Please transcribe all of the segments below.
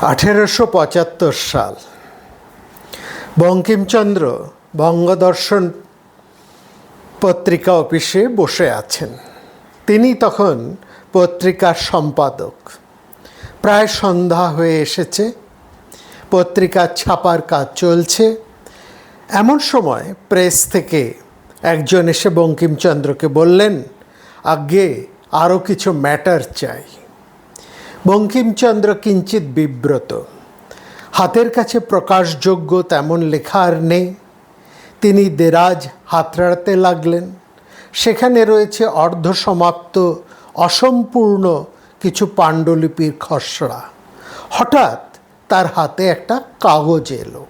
1875 সাল বঙ্কিমচন্দ্র বঙ্গদর্শন পত্রিকা অফিসে বসে আছেন। তিনি তখন পত্রিকার সম্পাদক। প্রায় সন্ধ্যা হয়ে এসেছে, পত্রিকার ছাপার কাজ চলছে। এমন সময় প্রেস থেকে একজন এসে বঙ্কিমচন্দ্রকে বললেন, আজ্ঞে আরও কিছু ম্যাটার চাই। বঙ্কিমচন্দ্র কিঞ্চিৎ বিব্রত। হাতের কাছে প্রকাশযোগ্য তেমন লেখা আর নেই। তিনি দেরাজ হাতড়াতে লাগলেন। সেখানে রয়েছে অর্ধসমাপ্ত অসম্পূর্ণ কিছু পাণ্ডুলিপির খসড়া। হঠাৎ তার হাতে একটা কাগজ এলো।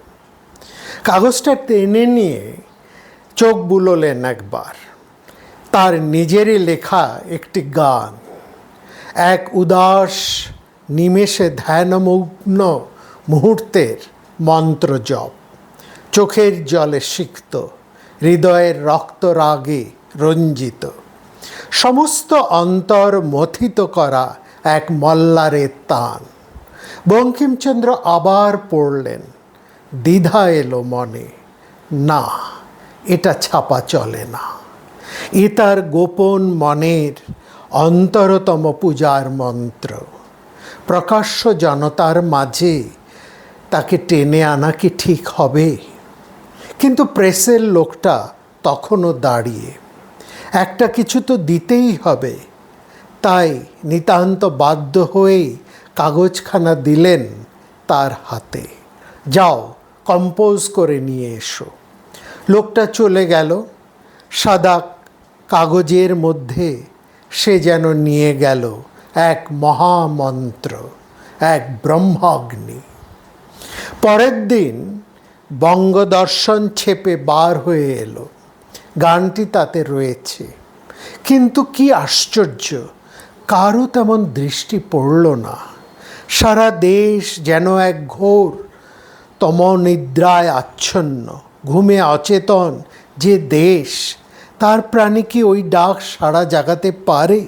কাগজটা টেনে নিয়ে চোখ বুলোলেন একবার। তার নিজেরই লেখা একটি গান, এক উদাস নিমেষে ধ্যানমগ্ন মুহূর্তের মন্ত্র জপ, চোখের জলে সিক্ত, হৃদয়ের রক্তরাগে রঞ্জিত, সমস্ত অন্তর মথিত করা এক মল্লারের তান। বঙ্কিমচন্দ্র আবার পড়লেন। দ্বিধা এলো মনে, না, এটা ছাপা চলে না। এ তার গোপন মনের অন্তরতম পূজার মন্ত্র। প্রকাশ্য জনতার মাঝে তাকে টেনে আনা কি ঠিক হবে? কিন্তু প্রেসের লোকটা তখনও দাঁড়িয়ে। একটা কিছু তো দিতেই হবে। তাই নিতান্ত বাধ্য হয়েই কাগজখানা দিলেন তার হাতে। যাও, কম্পোজ করে নিয়ে এসো। লোকটা চলে গেল। সাদা কাগজের মধ্যে সে যেন নিয়ে গেল এক মহামন্ত্র, এক ব্রহ্মাগ্নি। পরের দিন বঙ্গদর্শন ছেপে বার হয়ে এলো। গানটি তাতে রয়েছে। কিন্তু কি আশ্চর্য, কারও তেমন দৃষ্টি পড়ল না। সারা দেশ যেন এক ঘোর তমনিদ্রায় আচ্ছন্ন, ঘুমে অচেতন যে দেশ, তার প্রাণী কি ওই ডাক সাড়া জাগাতে পারে?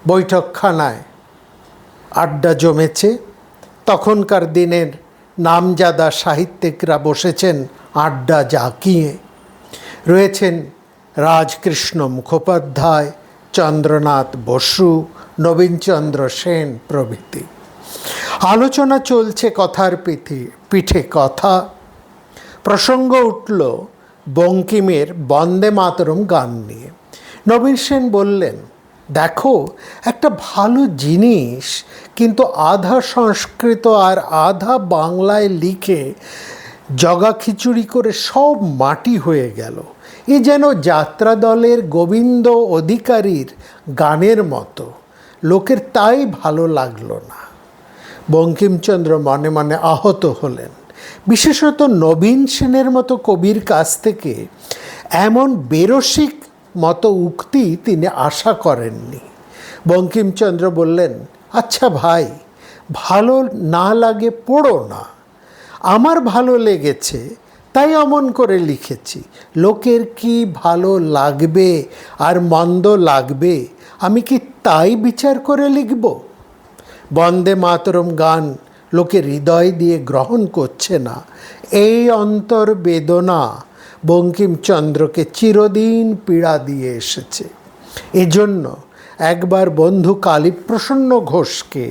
বৈঠকখানায় আড্ডা জমেছে। তখনকার দিনের নামজাদা সাহিত্যিকরা বসেছেন আড্ডা জাকিয়ে। রয়েছেন রাজকৃষ্ণ মুখোপাধ্যায়, চন্দ্রনাথ বসু, নবীনচন্দ্র সেন প্রভৃতি। আলোচনা চলছে কথার পিঠে কথা। প্রসঙ্গ উঠল বঙ্কিমের বন্দে মাতরম গান নিয়ে। নবীন সেন বললেন, দেখো, একটা ভালো জিনিস, কিন্তু আধা সংস্কৃত আর আধা বাংলায় লিখে জগা খিচুড়ি করে সব মাটি হয়ে গেল। এ যেন যাত্রা দলের গোবিন্দ অধিকারীর গানের মতো। লোকের তাই ভালো লাগলো না। বঙ্কিমচন্দ্র মনে মনে আহত হলেন। বিশেষত নবীন সেনের মতো কবির কাছ থেকে এমন বেরসিক মতো উক্তি তিনি আশা করেননি। বঙ্কিমচন্দ্র বললেন, আচ্ছা ভাই, ভালো না লাগে পড়ো না। আমার ভালো লেগেছে তাই অমন করে লিখেছি। লোকের কি ভালো লাগবে আর মন্দ লাগবে আমি কি তাই বিচার করে লিখব? বন্দে মাতরম গান লোকে হৃদয় দিয়ে গ্রহণ করছে না। এই অন্তর্বেদনা বঙ্কিমচন্দ্রকে চিরদিন পীড়া দিয়ে এসেছে। এজন্য একবার বন্ধু কালীপ্রসন্ন ঘোষকে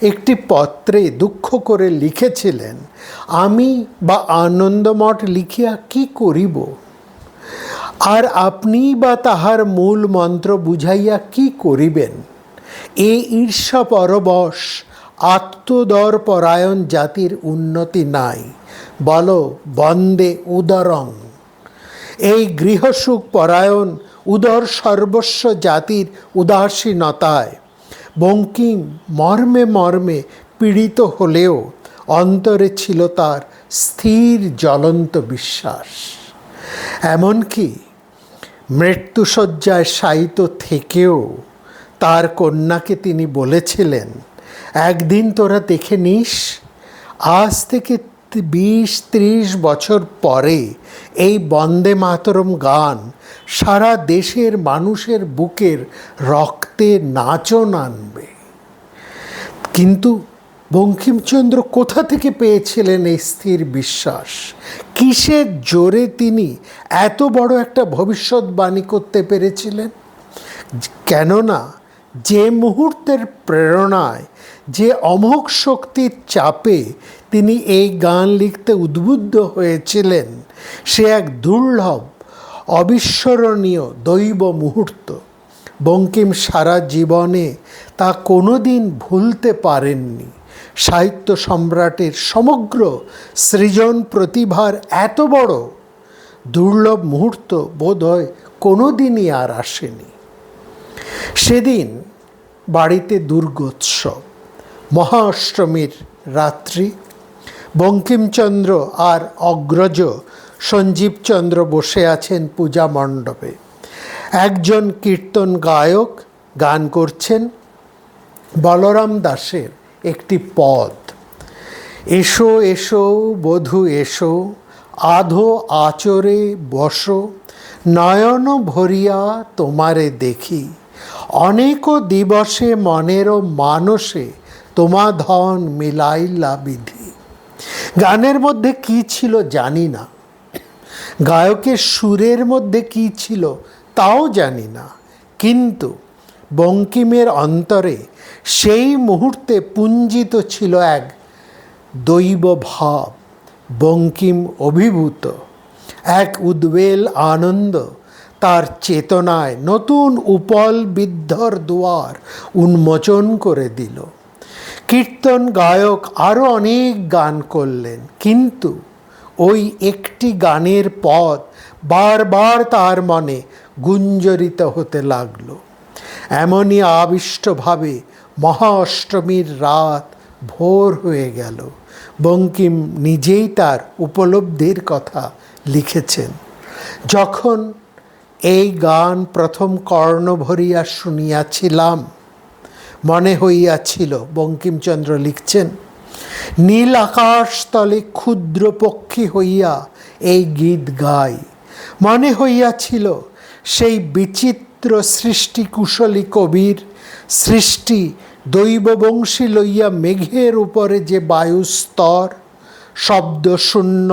একটি পত্রে দুঃখ করে লিখেছিলেন, আমি বা আনন্দমঠ লিখিয়া কি করিব, আর আপনি বা তাহার মূল মন্ত্র বুঝাইয়া কি করিবেন? এই ঈর্ষা পরবশ আত্মদর পরায়ণ জাতির উন্নতি নাই। বলো বন্দে উদরং। এই গৃহসুখ পরায়ণ উদর সর্বস্ব জাতির উদাসীনতায় বঙ্কিম মর্মে মর্মে পীড়িত হলেও অন্তরে ছিল তার স্থির জ্বলন্ত বিশ্বাস। এমনকি মৃত্যুশয্যায় শায়িত থেকেও তার কন্যাকে তিনি বলেছিলেন, একদিন তোরা দেখে নিস, আজ থেকে 20-30 বছর পরে এই বন্দে মাতরম গান সারা দেশের মানুষের বুকের রক্তে নাচন আনবে। কিন্তু বঙ্কিমচন্দ্র কোথা থেকে পেয়েছিলেন এই স্থির বিশ্বাস? কিসের জোরে তিনি এত বড় একটা ভবিষ্যৎবাণী করতে পেরেছিলেন? কেননা যে মুহূর্তের প্রেরণায়, যে অমোঘ শক্তির চাপে তিনি এই গান লিখতে উদ্বুদ্ধ হয়েছিলেন, সে এক দুর্লভ অবিস্মরণীয় দৈব মুহূর্ত। বঙ্কিম সারা জীবনে তা কোনোদিন ভুলতে পারেননি। সাহিত্য সম্রাটের সমগ্র সৃজন প্রতিভার এত বড় দুর্লভ মুহূর্ত বোধহয় কোনোদিনই আর আসেনি। সেদিন বাড়িতে দুর্গোৎসব, মহা অষ্টমীর রাত্রি। বঙ্কিমচন্দ্র আর অগ্রজ সঞ্জীবচন্দ্র বসে আছেন পূজা মণ্ডপে। একজন কীর্তন গায়ক গান করছেন বলরাম দাসের একটি পদ, এসো এসো বধূ এসো, আধো আচরে বসো, নয়ন ভরিয়া তোমারে দেখি, অনেক দিবসে মনেরও মানসে, তোমা ধন মিলাইলা বিধি। গানের মধ্যে কি ছিল জানি না, গায়কের সুরের মধ্যে কি ছিল তাও জানি না, কিন্তু বঙ্কিমের অন্তরে সেই মুহূর্তে পুঞ্জিত ছিল এক দৈব ভাব। বঙ্কিম অভিভূত, এক উদ্বেল আনন্দ তার চেতনায় নতুন উপল বিদ্ধর দুয়ার উন্মোচন করে দিল। কীর্তন গায়ক আরও অনেক গান করলেন, কিন্তু ওই একটি গানের পদ বারবার তার মনে গুঞ্জরিত হতে লাগল। এমনই আবিষ্টভাবে মহা অষ্টমীর রাত ভোর হয়ে গেল। বঙ্কিম নিজেই তার উপলব্ধির কথা লিখেছেন। যখন এই গান প্রথম কর্ণ ভরিয়া শুনিয়াছিলাম, মনে হইয়াছিল, বঙ্কিমচন্দ্র লিখছেন, নীল আকাশ তলে ক্ষুদ্র পক্ষী হইয়া এই গীত গাই। মনে হইয়াছিল সেই বিচিত্র সৃষ্টি কুশলী কবির সৃষ্টি দৈববংশী লইয়া মেঘের উপরে যে বায়ুস্তর, শব্দ শূন্য,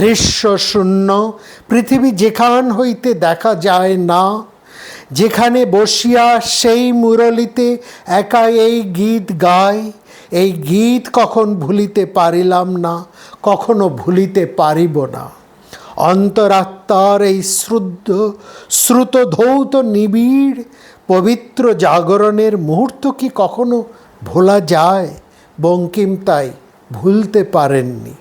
দৃশ্য শূন্য, পৃথিবী যেখান হইতে দেখা যায় না, যেখানে বসিয়া সেই মুরলিতে একা এই গীত গায়। এই গীত কখন ভুলিতে পারিলাম না, কখনো ভুলিতে পারিব না। অন্তরাত্মার এই শ্রুত ধৌত নিবিড় পবিত্র জাগরণের মুহূর্ত কি কখনো ভোলা যায়? বঙ্কিম তাই ভুলতে পারেননি।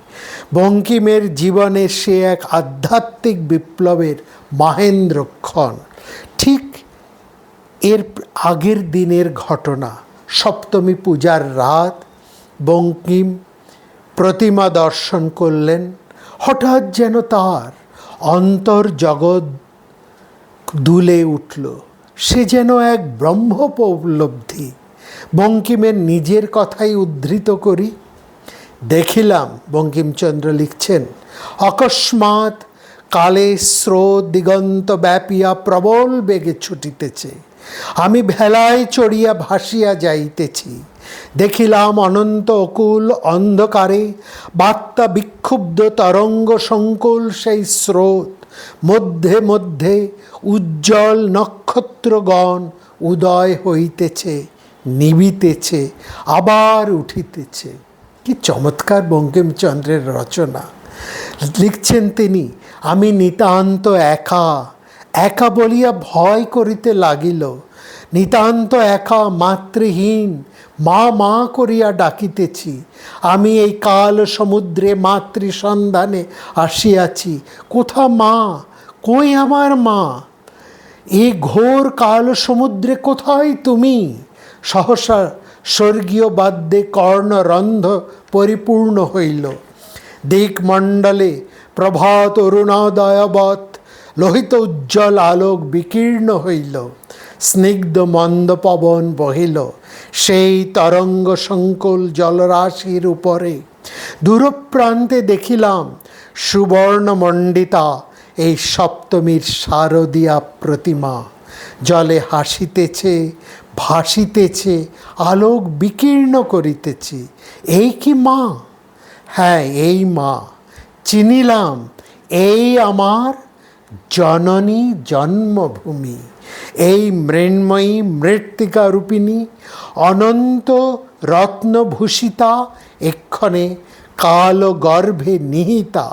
বঙ্কিমের জীবনে সে এক আধ্যাত্মিক বিপ্লবের মাহেন্দ্রক্ষণ। ঠিক এর আগের দিনের ঘটনা, সপ্তমী পূজার রাত, বঙ্কিম প্রতিমা দর্শন করলেন। হঠাৎ যেন তার অন্তর্জগৎ দুলে উঠল। সে যেন এক ব্রহ্মোপলব্ধি। বঙ্কিমের নিজের কথাই উদ্ধৃত করি। দেখিলাম, বঙ্কিমচন্দ্র লিখছেন, অকস্মাৎ কালে স্রোত দিগন্ত ব্যাপিয়া প্রবল বেগে ছুটিতেছে। আমি ভেলায় চড়িয়া ভাসিয়া যাইতেছি। দেখিলাম অনন্ত অকুল অন্ধকারে বার্তা বিক্ষুব্ধ তরঙ্গ সংকুল সেই স্রোত, মধ্যে মধ্যে উজ্জ্বল নক্ষত্রগণ উদয় হইতেছে, নিবিতেছে, আবার উঠিতেছে। কি চমৎকার বঙ্কিমচন্দ্রের রচনা! লিখছেন তিনি, আমি নিতান্ত একা, একা বলিয়া ভয় করিতে লাগিল। নিতান্ত একা, মাতৃহীন, মা মা করিয়া ডাকিতেছি। আমি এই কাল সমুদ্রে মাতৃ সন্ধানে আসিয়াছি। কোথা মা? কই আমার মা? এই ঘোর কাল সমুদ্রে কোথায় তুমি? সহসা স্বর্গীয় বাদ্যে কর্ণরন্ধ্র পরিপূর্ণ হইল। দিকমণ্ডলে প্রভাত অরুণোদয়বৎ লোহিত উজ্জ্বল আলোক বিকীর্ণ হইল। স্নিগ্ধ মন্দ পবন বহিল সেই তরঙ্গ সংকুল জলরাশির উপরে। দূরপ্রান্তে দেখিলাম সুবর্ণমণ্ডিতা এই সপ্তমীর শারদীয়া প্রতিমা। জলে হাসিতেছে, ভাসিতেছে, আলোক বিকীর্ণ করিতেছে। এই কি মা? হ্যাঁ, এই মা। চিনিলাম, এই আমার জননী জন্মভূমি। এই মৃন্ময়ী মৃত্তিকা রূপিণী অনন্ত রত্নভূষিতা এক্ষণে কাল গর্ভে নিহিতা।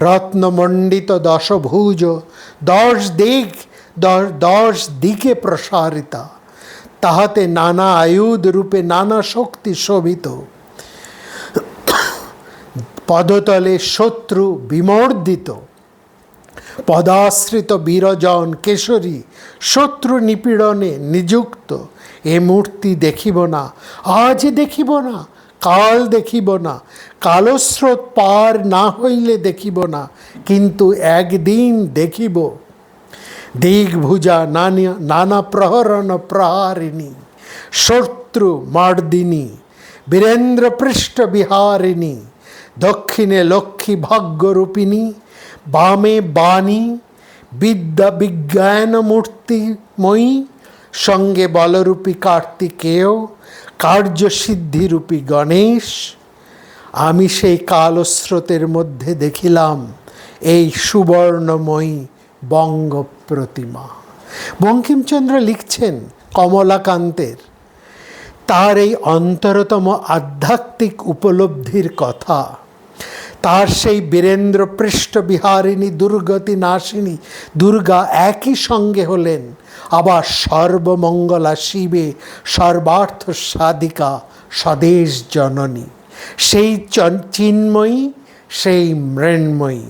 রত্নমণ্ডিত দশভুজ, দশ দিকে প্রসারিতা। তাহাতে নানা আয়ুধ রূপে নানা শক্তি শোভিত। পদতলে শত্রু বিমর্দিত, পদাশ্রিত বীরজন কেশরী শত্রু নিপীড়নে নিযুক্ত। এ মূর্তি দেখিব না, আজ দেখিব না, কাল দেখিব না, কালস্রোত পার না হইলে দেখিব না, কিন্তু একদিন দেখিব। দিগ্ভুজা নানা প্রহরণ প্রহারিণী, শত্রু মর্দিনী, বীরেন্দ্র পৃষ্ঠ বিহারিণী, দক্ষিণে লক্ষ্মী ভাগ্যরূপিণী, বামে বাণী বিদ্যা বিজ্ঞান মূর্তিময়ী, সঙ্গে বলরূপী কার্তিকেয়, কার্যসিদ্ধিরূপী গণেশ। আমি সেই কালস্রোতের মধ্যে দেখিলাম এই সুবর্ণময়ী বঙ্গ প্রতিমা। বঙ্কিমচন্দ্র লিখছেন কমলাকান্তের তার এই অন্তরতম আধ্যাত্মিক উপলব্ধির কথা। তার সেই বীরেন্দ্র পৃষ্ঠ বিহারিণী দুর্গতি নাশিনী দুর্গা একই সঙ্গে হলেন আবার সর্বমঙ্গলা শিবে সর্বার্থ সাধিকা স্বদেশ জননী। সেই চিন্ময়ী, সেই মৃন্ময়ী।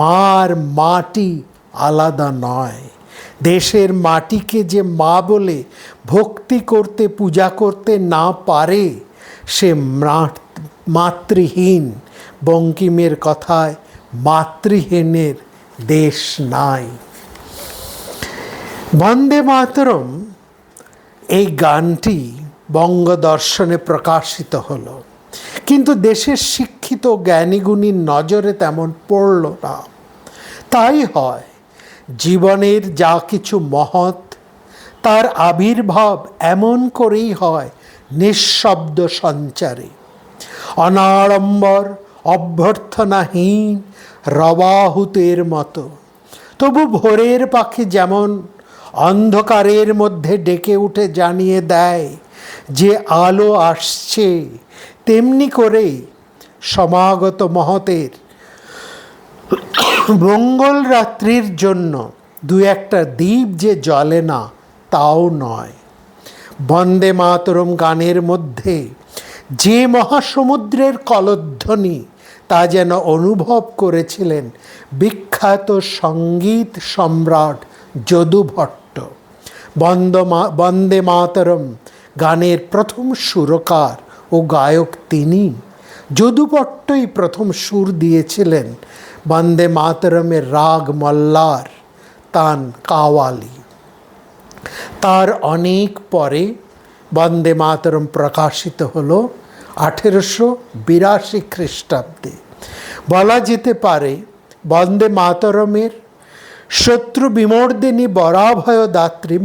মার মাটি আলাদা নয়। দেশের মাটিকে যে মা বলে ভক্তি করতে পূজা করতে না পারে সে মাতৃহীন। বঙ্কিমের কথায় মাতৃহীনের দেশ নাই। বন্দে মাতরম এই গানটি বঙ্গদর্শনে প্রকাশিত হলো, কিন্তু দেশের শিক্ষিত জ্ঞানীগুণীর নজরে তেমন পড়ল না। তাই হয় জীবনের যা কিছু মহৎ তার আবির্ভাব এমন করেই হয় নিঃশব্দ সঞ্চারে, অনাড়ম্বর অভ্যর্থনাহীন রবাহুতের মতো। তবু ভোরের পাখি যেমন অন্ধকারের মধ্যে ডেকে উঠে জানিয়ে দেয় যে আলো আসছে, তেমনি করেই সমাগত মহতের মঙ্গল রাত্রির জন্য দু একটা দ্বীপ যে জ্বলে না তাও নয়। বন্দে মাতরম গানের মধ্যে যে মহাসমুদ্রের কলধ্বনি তা যেন অনুভব করেছিলেন বিখ্যাত সঙ্গীত সম্রাট যদু ভট্ট। বন্দে মাতরম গানের প্রথম সুরকার ও গায়ক তিনি। যদু ভট্টই প্রথম সুর দিয়েছিলেন বন্দে মাতরমের রাগ মল্লার, তান কাওয়ালি। তার অনেক পরে বন্দে মাতরম প্রকাশিত হলো 1882 খ্রিস্টাব্দে। বলা যেতে পারে বন্দে মাতরমের শত্রু বিমর্দিনী বরাভয় দাত্রী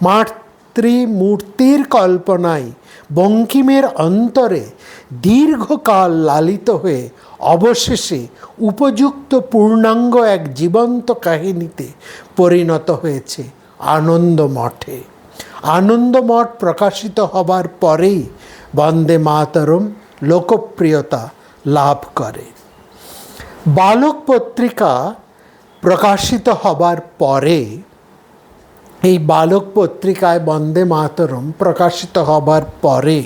মাতৃমূর্তির কল্পনায় বঙ্কিমের অন্তরে দীর্ঘকাল লালিত হয়ে অবশেষে উপযুক্ত পূর্ণাঙ্গ এক জীবন্ত কাহিনীতে পরিণত হয়েছে আনন্দমঠে। আনন্দমঠ প্রকাশিত হবার পরেই বন্দে মাতরম লোকপ্রিয়তা লাভ করে। বালক পত্রিকা প্রকাশিত হবার পরে, এই বালক পত্রিকায় বন্দে মাতরম প্রকাশিত হবার পরে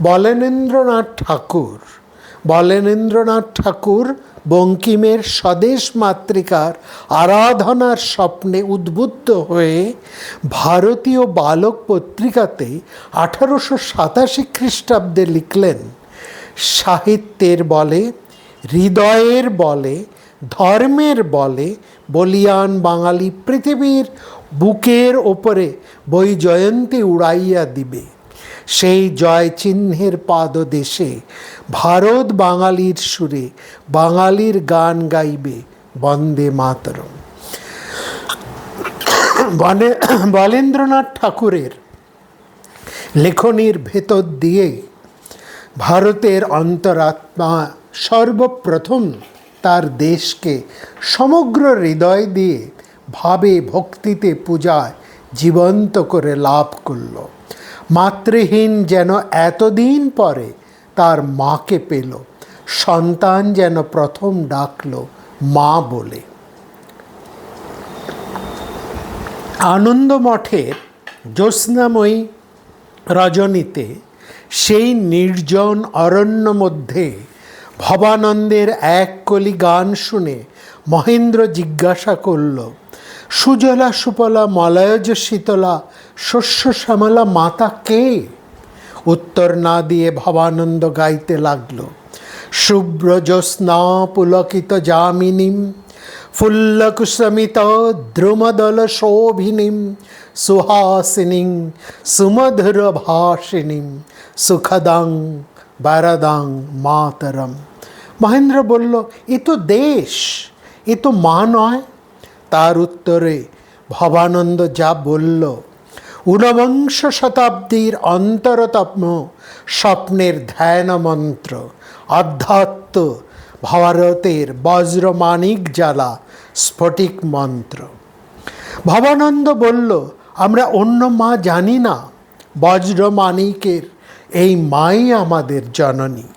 বলেনেন্দ্রনাথ ঠাকুর বঙ্কিমের স্বদেশ মাতৃকার আরাধনার স্বপ্নে উদ্বুদ্ধ হয়ে ভারতীয় বালক পত্রিকাতে 1887 খ্রিস্টাব্দে লিখলেন, সাহিত্যের বলে, হৃদয়ের বলে, ধর্মের বলে বলিয়ান বাঙালি পৃথিবীর বুকের ওপরে বৈজয়ন্তী উড়াইয়া দিবে। সেই জয় চিহ্নের পাদদেশে ভারত বাঙালির সুরে বাঙালির গান গাইবে বন্দে মাতরম। বলেন্দ্রনাথ ঠাকুরের লেখনীর ভেতর দিয়ে ভারতের অন্তরাত্মা সর্বপ্রথম তার দেশকে সমগ্র হৃদয় দিয়ে ভাবে ভক্তিতে পূজায় জীবন্ত করে লাভ করল। মাতৃহীন যেন এতদিন পরে তার মাকে পেল, সন্তান যেন প্রথম ডাকল মা বলে। আনন্দ মঠের জ্যোৎস্নাময়ী রজনীতে সেই নির্জন অরণ্য মধ্যে ভবানন্দের এক কলি গান শুনে মহেন্দ্র জিজ্ঞাসা করল, সুজলা সুফলা মলয়জ শীতলা শস্য শ্যামলা মাতা কে? উত্তর না দিয়ে ভবানন্দ গাইতে লাগল, শুভ্র জ্যোৎস্না পুলকিত যামিনীম ফুল্লকুসমিত দ্রুমদল শোভিনীম সুহাসিনীং সুমধুর ভাষিনীম সুখদাং বারদাং মাতরম। মহেন্দ্র বলল, এ তো দেশ, এ তো মা নয়। তার উত্তরে ভবানন্দ যা বলল, ঊনবিংশ শতাব্দীর অন্তরতম স্বপ্নের ধ্যান মন্ত্র, আধ্যাত্ম ভারতের বজ্রমাণিক জ্বালা স্ফটিক মন্ত্র। ভবানন্দ বলল, আমরা অন্য মা জানি না, বজ্রমাণিকের এই মাই আমাদের জননী।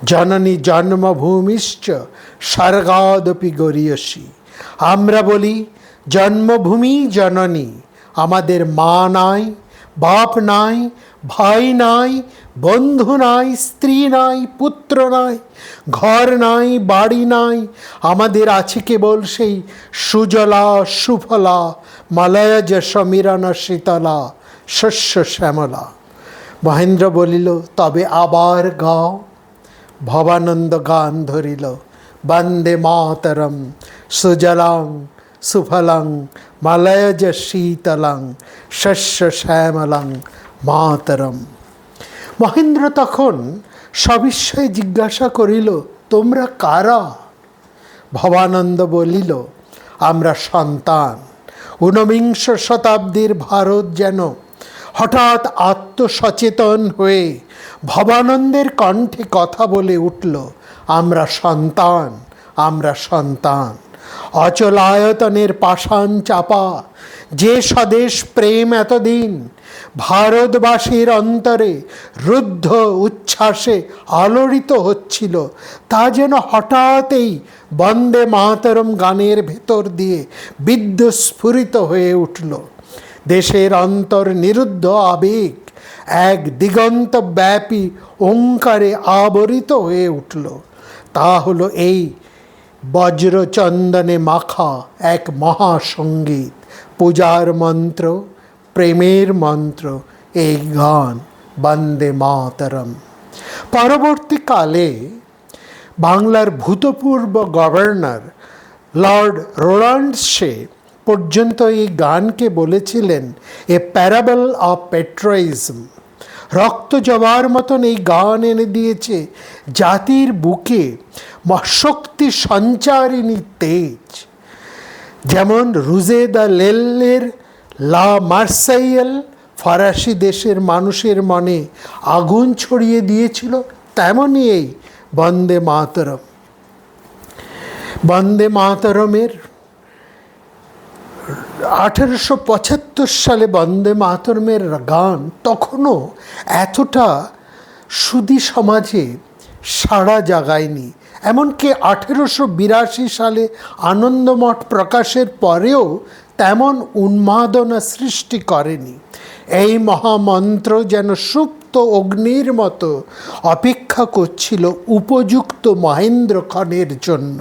জননী জন্মভূমিশ্চ স্বর্গাদপি গরীয়সী। আমরা বলি জন্মভূমি জননী, আমাদের মা নাই, বাপ নাই, ভাই নাই, বন্ধু নাই, স্ত্রী নাই, পুত্র নাই, ঘর নাই, বাড়ি নাই, আমাদের আছে কেবল সেই সুজলা সুফলা মলয়জ সমীরণ শীতলা শস্য শ্যামলা। মহেন্দ্র বলিল, তবে আবার গাও। ভবানন্দ গান ধরিল, বন্দে মাতরম সুজলাং সুফলাং মলয়জ শীতলাং শস্য শ্যামলাং মাতরম। মহেন্দ্র তখন সবিস্ময়ে জিজ্ঞাসা করিল, তোমরা কারা? ভবানন্দ বলিল, আমরা সন্তান। ঊনবিংশ শতাব্দীর ভারত যেন হঠাৎ আত্মসচেতন হয়ে ভবানন্দের কণ্ঠে কথা বলে উঠল, আমরা সন্তান, আমরা সন্তান। অচলায়তনের পাষাণ চাপা যে স্বদেশ প্রেম এতদিন ভারতবাসীর অন্তরে রুদ্ধ উচ্ছ্বাসে আলোড়িত হচ্ছিল, তা যেন হঠাৎ এই বন্দে মাতরম গানের ভেতর দিয়ে বিদ্যুৎস্ফুরিত হয়ে উঠল। দেশের অন্তর্নিরুদ্ধ আবেগ এক দিগন্তব্যাপী ওঙ্কারে আবরিত হয়ে উঠল। তা হলো এই বজ্রচন্দনে মাখা এক মহাসঙ্গীত, পূজার মন্ত্র, প্রেমের মন্ত্র, এই গান বন্দে মাতরম। পরবর্তীকালে বাংলার ভূতপূর্ব গভর্নর লর্ড রোল্যান্ডসে পর্যন্ত এই গানকে বলেছিলেন এ প্যারাবল অফ পেট্রোইজম। রক্ত জবার মতন এই গান এনে দিয়েছে জাতির বুকে শক্তি সঞ্চারিণী তেজ। যেমন রুজে দ্য লেলের লা মার্সাইয়েল ফরাসি দেশের মানুষের মনে আগুন ছড়িয়ে দিয়েছিল, তেমনই এই বন্দে মাতরম। বন্দে মাতরমের 1875 সালে বন্দে মাতরমের গান তখনও এতটা সুধী সমাজে সাড়া জাগায়নি। এমনকি 1882 সালে আনন্দমঠ প্রকাশের পরেও তেমন উন্মাদনা সৃষ্টি করেনি। এই মহামন্ত্র যেন সুপ্ত অগ্নির মতো অপেক্ষা করছিল উপযুক্ত মহেন্দ্রক্ষণের জন্য।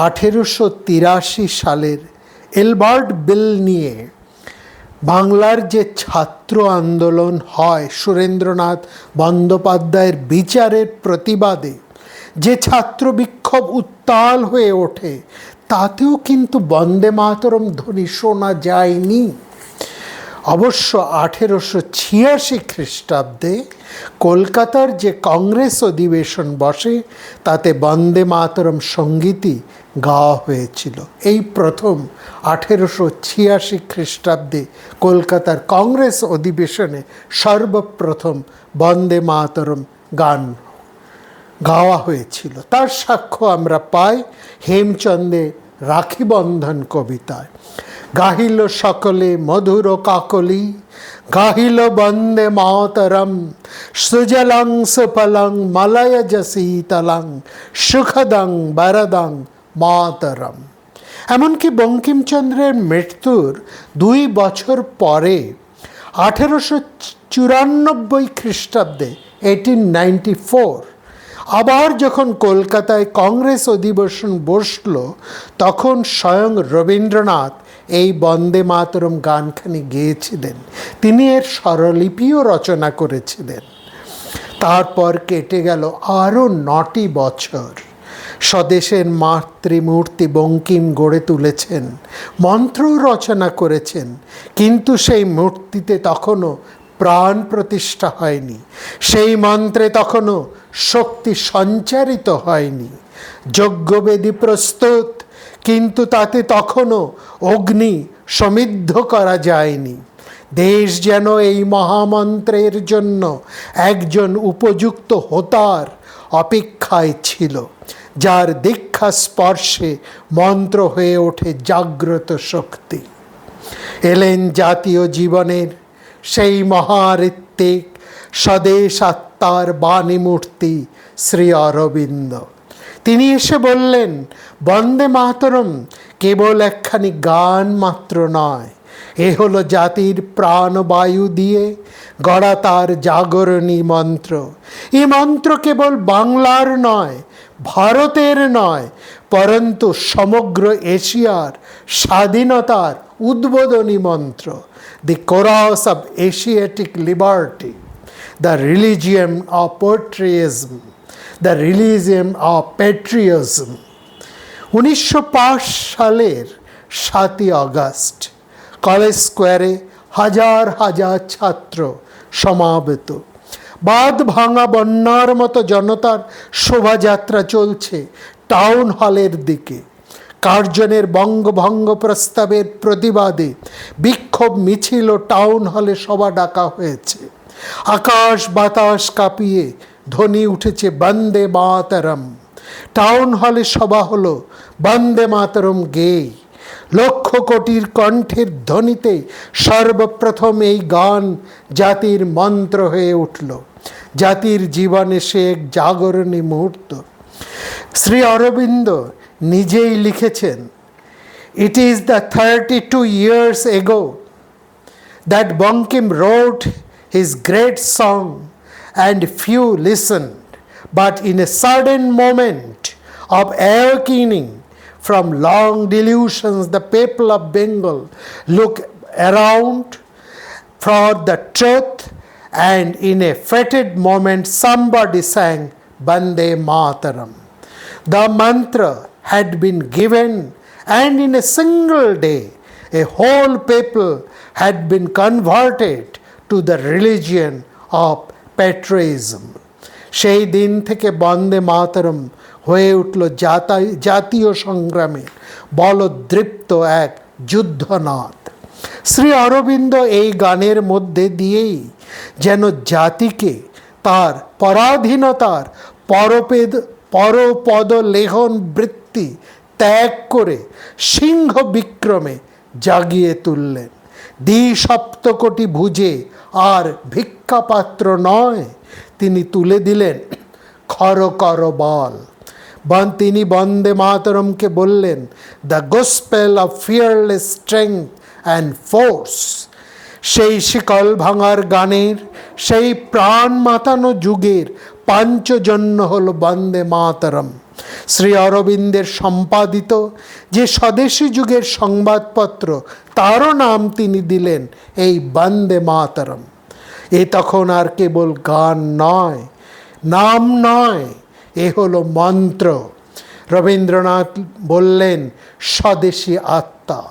1883 সালের এলবার্ট বিল নিয়ে বাংলার যে ছাত্র আন্দোলন হয়, সুরেন্দ্রনাথ বন্দ্যোপাধ্যায়ের বিচারের প্রতিবাদে যে ছাত্র বিক্ষোভ উত্তাল হয়ে ওঠে, তাতেও কিন্তু বন্দে মাতরম ধ্বনি শোনা যায়নি। অবশ্য 1886 খ্রিস্টাব্দে কলকাতার যে কংগ্রেস অধিবেশন বসে তাতে বন্দে মাতরম সঙ্গীতই গাওয়া হয়েছিল। এই প্রথম 1886 খ্রিস্টাব্দে কলকাতার কংগ্রেস অধিবেশনে সর্বপ্রথম বন্দে মাতরম গান গাওয়া হয়েছিল। তার সাক্ষ্য আমরা পাই হেমচন্দ্রের রাখি বন্ধন কবিতায়। গাহিল সকলে মধুর কাকলি, গাহিল বন্দে মাতরম, সুজলং সুফলং মলয়জ শীতলং, সুখদং বরদং মাতরম। এমনকি বঙ্কিমচন্দ্রের মৃত্যুর 2 বছর পরে 1894 খ্রিস্টাব্দে 1894 আবার যখন কলকাতায় কংগ্রেস অধিবেশন বসল, তখন স্বয়ং রবীন্দ্রনাথ এই বন্দে মাতরম গানখানি গেয়েছিলেন। তিনি এর স্বরলিপিও রচনা করেছিলেন। তারপর কেটে গেল আরও 9টি বছর। স্বদেশের মাতৃমূর্তি বঙ্কিম গড়ে তুলেছেন, মন্ত্রও রচনা করেছেন, কিন্তু সেই মূর্তিতে তখনও প্রাণ প্রতিষ্ঠা হয়নি, সেই মন্ত্রে তখনও শক্তি সঞ্চারিত হয়নি। যজ্ঞবেদী প্রস্তুত, কিন্তু তাতে তখনও অগ্নি সমৃদ্ধ করা যায়নি। দেশ যেন এই মহামন্ত্রের জন্য একজন উপযুক্ত হোতার অপেক্ষায় ছিল, যার দীক্ষা স্পর্শে মন্ত্র হয়ে ওঠে জাগ্রত শক্তি। এলেন জাতীয় জীবনের সেই মহাঋত্বিক স্বদেশ আত্মার বাণী মূর্তি শ্রী অরবিন্দ। তিনি এসে বললেন, বন্দে মাতরম কেবল একখানি গান মাত্র নয়, এ হলো জাতির প্রাণবায়ু দিয়ে গড়া তার জাগরণী মন্ত্র। এই মন্ত্র কেবল বাংলার নয়, ভারতের নয়, পরন্তু সমগ্র এশিয়ার স্বাধীনতার উদ্বোধনী মন্ত্র। The chorus of Asiatic liberty, the religion of patriotism, the religion of patriotism. 1905 সালের 7ই আগস্ট কলেজ স্কোয়ারে হাজার হাজার ছাত্র সমাবেত। বাঁধ ভাঙা বন্যার মতো জনতার শোভাযাত্রা চলছে টাউন হলের দিকে। কার্জনের বঙ্গভঙ্গ প্রস্তাবের প্রতিবাদে বিক্ষোভ মিছিল ও টাউন হলে সভা ডাকা হয়েছে। আকাশ বাতাস কাঁপিয়ে ধ্বনি উঠেছে বন্দে মাতরম। টাউন হলে সভা হলো বন্দে মাতরম গেয়ে। লক্ষ কোটির কণ্ঠের ধ্বনিতে সর্বপ্রথম এই গান জাতির মন্ত্র হয়ে উঠল। জাতির জীবনে সে এক জাগরণী মুহূর্ত। শ্রী অরবিন্দ নিজেই লিখেছেন, it is the 32 years ago that Bankim wrote his great song and few listened, but in a sudden moment of awakening from long delusions, the people of Bengal look around for the truth, and in a fated moment somebody sang Bande Mataram. The mantra had been given, and in a single day a whole people had been converted to the religion of patriotism. সেই দিন থেকে বন্দে মাতরম হয়ে উঠল জাতীয় সংগ্রামের বলদৃপ্ত এক যুদ্ধনাদ। শ্রী অরবিন্দ এই গানের মধ্যে দিয়েই যেন জাতিকে তার পরাধীনতার পরপদ লেহন বৃত্তি ত্যাগ করে সিংহ বিক্রমে জাগিয়ে তুললেন। দ্বিসপ্তকোটি ভুজে আর ভিক্ষাপাত্র নয়, তিনি তুলে দিলেন খর কর বল। তিনি বন্দে মাতরমকে বললেন, the gospel of fearless strength and force. সেই শিকল ভাঙার গানের, সেই প্রাণ মাতানো যুগের পাঞ্চজন্য হল বন্দে মাতরম। শ্রী অরবিন্দের সম্পাদিত যে স্বদেশী যুগের সংবাদপত্র, তারও নাম তিনি দিলেন এই বন্দে মাতরম। এ তখন আর কেবল গান নয়, নাম নয়, এ হলো মন্ত্র। রবীন্দ্রনাথ বললেন স্বদেশী আত্মা।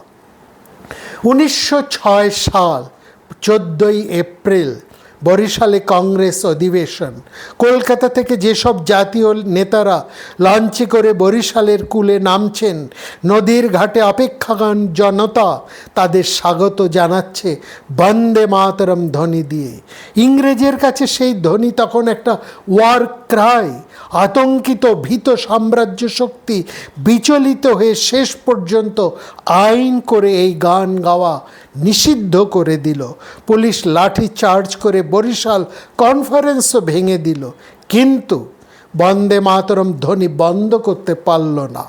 1906 সাল 14ই এপ্রিল বরিশালে কংগ্রেস অধিবেশন। কলকাতা থেকে যেসব জাতীয় নেতারা লঞ্চে করে বরিশালের কূলে নামছেন, নদীর ঘাটে অপেক্ষাগান জনতা তাদের স্বাগত জানাচ্ছে বন্দে মাতরম ধ্বনি দিয়ে। ইংরেজের কাছে সেই ধ্বনি তখন একটা ওয়ার ক্রাই। আতঙ্কিত ভীত সাম্রাজ্য শক্তি বিচলিত হয়ে শেষ পর্যন্ত আইন করে এই গান গাওয়া নিষিদ্ধ করে দিল। পুলিশ লাঠি চার্জ করে বরিশাল কনফারেন্সও ভেঙে দিল, কিন্তু বন্দে মাতরম ধ্বনি বন্ধ করতে পারল না।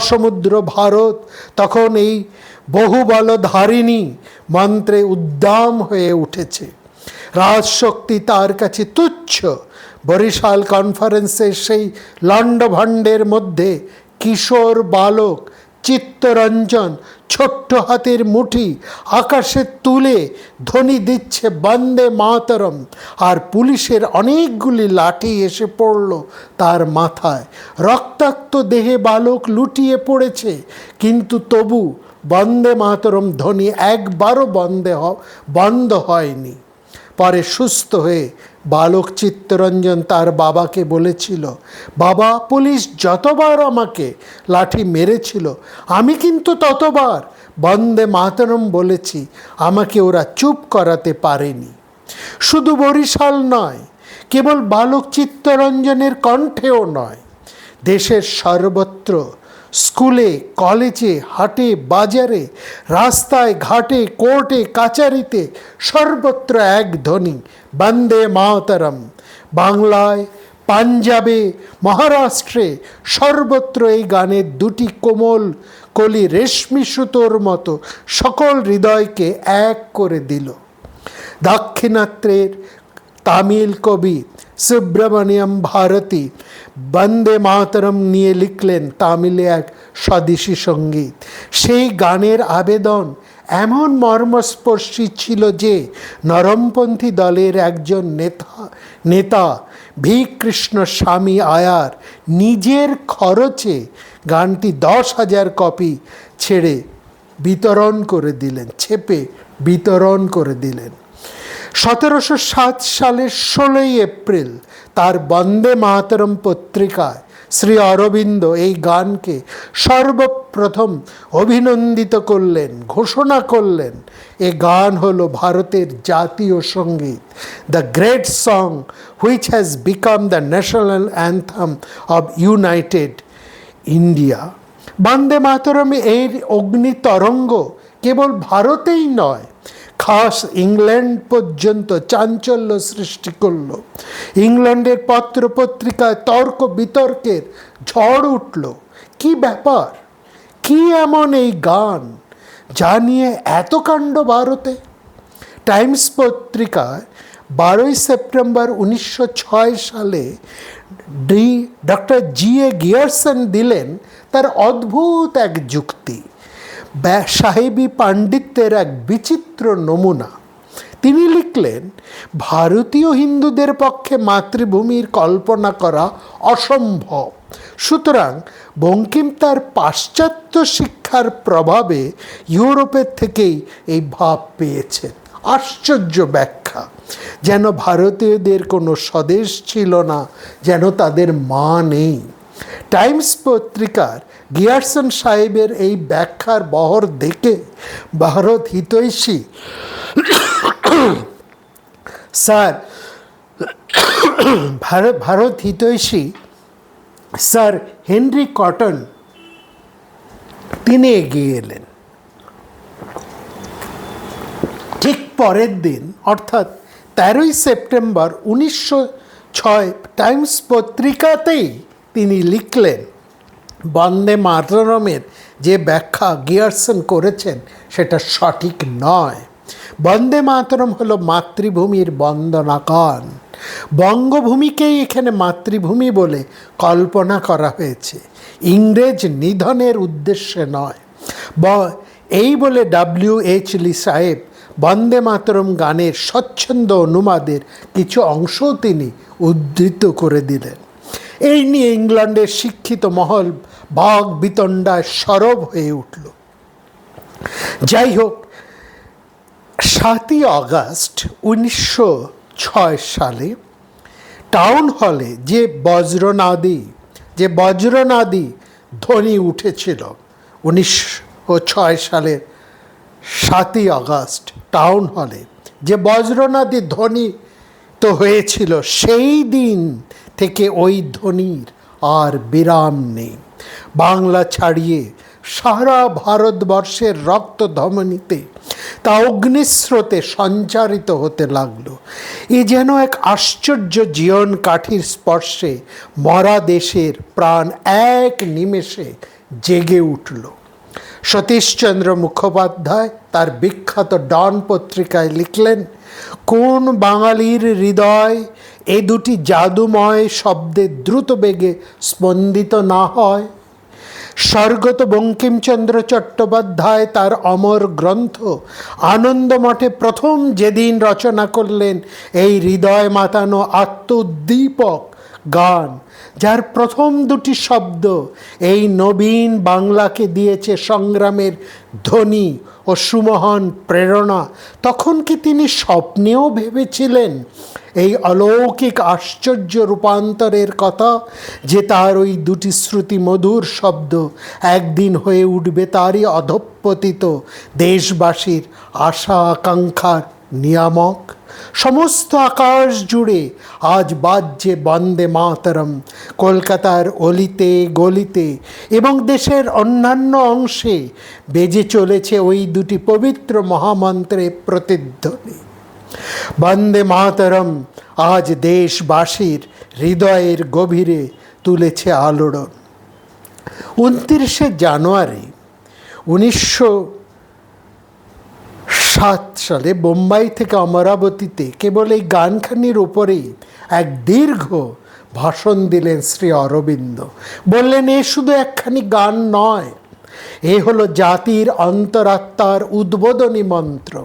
সমুদ্র ভারত তখন এই বহুবলধারিণী মন্ত্রে উদ্দাম হয়ে উঠেছে। রাজশক্তি তার কাছে তুচ্ছ। বরিশাল কনফারেন্সের সেই লণ্ডভণ্ডের মধ্যে কিশোর বালক চিত্তরঞ্জন ছোট্ট হাতের মুঠি আকাশে তুলে ধ্বনি দিচ্ছে বন্দে মাতরম, আর পুলিশের অনেকগুলি লাঠি এসে পড়ল তার মাথায়। রক্তাক্ত দেহে বালক লুটিয়ে পড়েছে, কিন্তু তবু বন্দে মাতরম ধ্বনি একবারও বন্ধ হয়নি। পরে সুস্থ হয়ে বালক চিত্তরঞ্জন তার বাবাকে বলেছিল, বাবা, পুলিশ যতবার আমাকে লাঠি মেরেছিল আমি কিন্তু ততবার বন্দে মাতরম বলেছি, আমাকে ওরা চুপ করাতে পারেনি। শুধু বরিশাল নয়, কেবল বালক চিত্তরঞ্জনের কণ্ঠেও নয়, দেশের সর্বত্র, স্কুলে, কলেজে, হাটে, বাজারে, রাস্তায়, ঘাটে, কোর্টে, কাচারিতে সর্বত্র এক ধ্বনি, বন্দে মাতরম। বাংলায়, পাঞ্জাবে, মহারাষ্ট্রে সর্বত্র এই গানের দুটি কোমল কলি রেশমি সুতোর মতো সকল হৃদয়কে এক করে দিল। দাক্ষিণাত্যের তামিল কবি সুব্রমণিয়ম ভারতী বন্দে মাতরম নিয়ে লিখলেন তামিলে এক স্বদেশী সঙ্গীত। সেই গানের আবেদন এমন মর্মস্পর্শী ছিল যে নরমপন্থী দলের একজন নেতা ভি কৃষ্ণ স্বামী আয়ার নিজের খরচে গানটি 10,000 কপি ছেপে বিতরণ করে দিলেন। 1707 সালের 16ই এপ্রিল তার বন্দে মাতরম পত্রিকায় শ্রী অরবিন্দ এই গানকে সর্বপ্রথম অভিনন্দিত করলেন, ঘোষণা করলেন, এ গান হলো ভারতের জাতীয় সঙ্গীত, the great song which has become the national anthem of United India. Bande Mataram এর অগ্নি তরঙ্গ কেবল ভারতেই নয়, খাস ইংল্যান্ড পর্যন্ত চাঞ্চল্য সৃষ্টি করল। ইংল্যান্ডের পত্রপত্রিকায় তর্ক বিতর্কের ঝড় উঠল। কি ব্যাপার, কি এমন এই গান যা নিয়ে এত কাণ্ড ভারতে? টাইমস পত্রিকায় 12ই সেপ্টেম্বর 1906 সালে ডক্টর জি.এ. গিয়ারসন দিলেন তার অদ্ভুত এক যুক্তি, সাহেবী পাণ্ডিত্যের এক বিচিত্র নমুনা। তিনি লিখলেন, ভারতীয় হিন্দুদের পক্ষে মাতৃভূমির কল্পনা করা অসম্ভব, সুতরাং বঙ্কিম তার পাশ্চাত্য শিক্ষার প্রভাবে ইউরোপের থেকেই এই ভাব পেয়েছেন। আশ্চর্য ব্যাখ্যা! যেন ভারতীয়দের কোনো স্বদেশ ছিল না, যেন তাদের মা নেই। টাইমস পত্রিকার গিয়ারসন সাহেবের এই ব্যাখ্যার বহর দেখে ভারত হিতৈষী স্যার হেনরি কটন তিনি এগিয়ে এলেন। ঠিক পরের দিন অর্থাৎ 13ই সেপ্টেম্বর 1906 টাইমস পত্রিকাতেই তিনি লিখলেন, বন্দে মাতরমের যে ব্যাখ্যা গিয়ারসন করেছেন সেটা সঠিক নয়। বন্দে মাতরম হলো মাতৃভূমির বন্দনা গান। বঙ্গভূমিকেই এখানে মাতৃভূমি বলে কল্পনা করা হয়েছে, ইংরেজ নিধনের উদ্দেশ্যে নয়। এই বলে W.H. লি সাহেব বন্দে মাতরম গানের স্বচ্ছন্দ অনুবাদের কিছু অংশও তিনি উদ্ধৃত করে দিলেন। এই নিয়ে ইংল্যান্ডের শিক্ষিত মহল বাগ বিতণ্ডায় সরব হয়ে উঠল। যাই হোক, 7ই আগস্ট 1906 সালে টাউন হলে যে বজ্রনাদি ধ্বনি উঠেছিল, 1906 সালের 7ই আগস্ট টাউন হলে যে বজ্রনাদি ধ্বনি তো হয়েছিল, সেই দিন থেকে ওই ধ্বনির আর বিরাম নেই। বাংলা ছাড়িয়ে সারা ভারতবর্ষের রক্ত ধমনীতে তা অগ্নিস্রোতে সঞ্চারিত হতে লাগলো। এ যেন এক আশ্চর্য জীবন কাঠির স্পর্শে মরা দেশের প্রাণ এক নিমেষে জেগে উঠল। সতীশচন্দ্র মুখোপাধ্যায় তার বিখ্যাত ডন পত্রিকায় লিখলেন, কোন বাঙালির হৃদয় এ দুটি জাদুময় শব্দে দ্রুত বেগে স্পন্দিত না হয়। স্বর্গত বঙ্কিমচন্দ্র চট্টোপাধ্যায় তার অমর গ্রন্থ আনন্দমঠে প্রথম যেদিন রচনা করলেন এই হৃদয় মাতানো আত্মোদ্দীপক গান, যার প্রথম দুটি শব্দ এই নবীন বাংলাকে দিয়েছে সংগ্রামের ধ্বনি ও সুমহান প্রেরণা, তখন কি তিনি স্বপ্নেও ভেবেছিলেন এই অলৌকিক আশ্চর্য রূপান্তরের কথা, যে তার ওই দুটি শ্রুতি মধুর শব্দ একদিন হয়ে উঠবে তারই অধঃপতিত দেশবাসীর আশা আকাঙ্ক্ষার নিয়ামক? সমস্ত আকাশ জুড়ে আজ বাজছে বন্দে মাতরম। কলকাতার অলিতে গলিতে এবং দেশের অন্যান্য অংশে বেজে চলেছে ওই দুটি পবিত্র মহামন্ত্রে প্রতিধ্বনি। বন্দে মাতরম আজ দেশবাসীর হৃদয়ের গভীরে তুলেছে আলোড়ন। 29শে জানুয়ারি 1907 সালে বোম্বাই থেকে অমরাবতীতে কেবল এই গানখানির উপরেই এক দীর্ঘ ভাষণ দিলেন শ্রী অরবিন্দ। বললেন, এ শুধু একখানি গান নয়, এ হলো জাতির অন্তরাত্মার উদ্বোধনী মন্ত্র।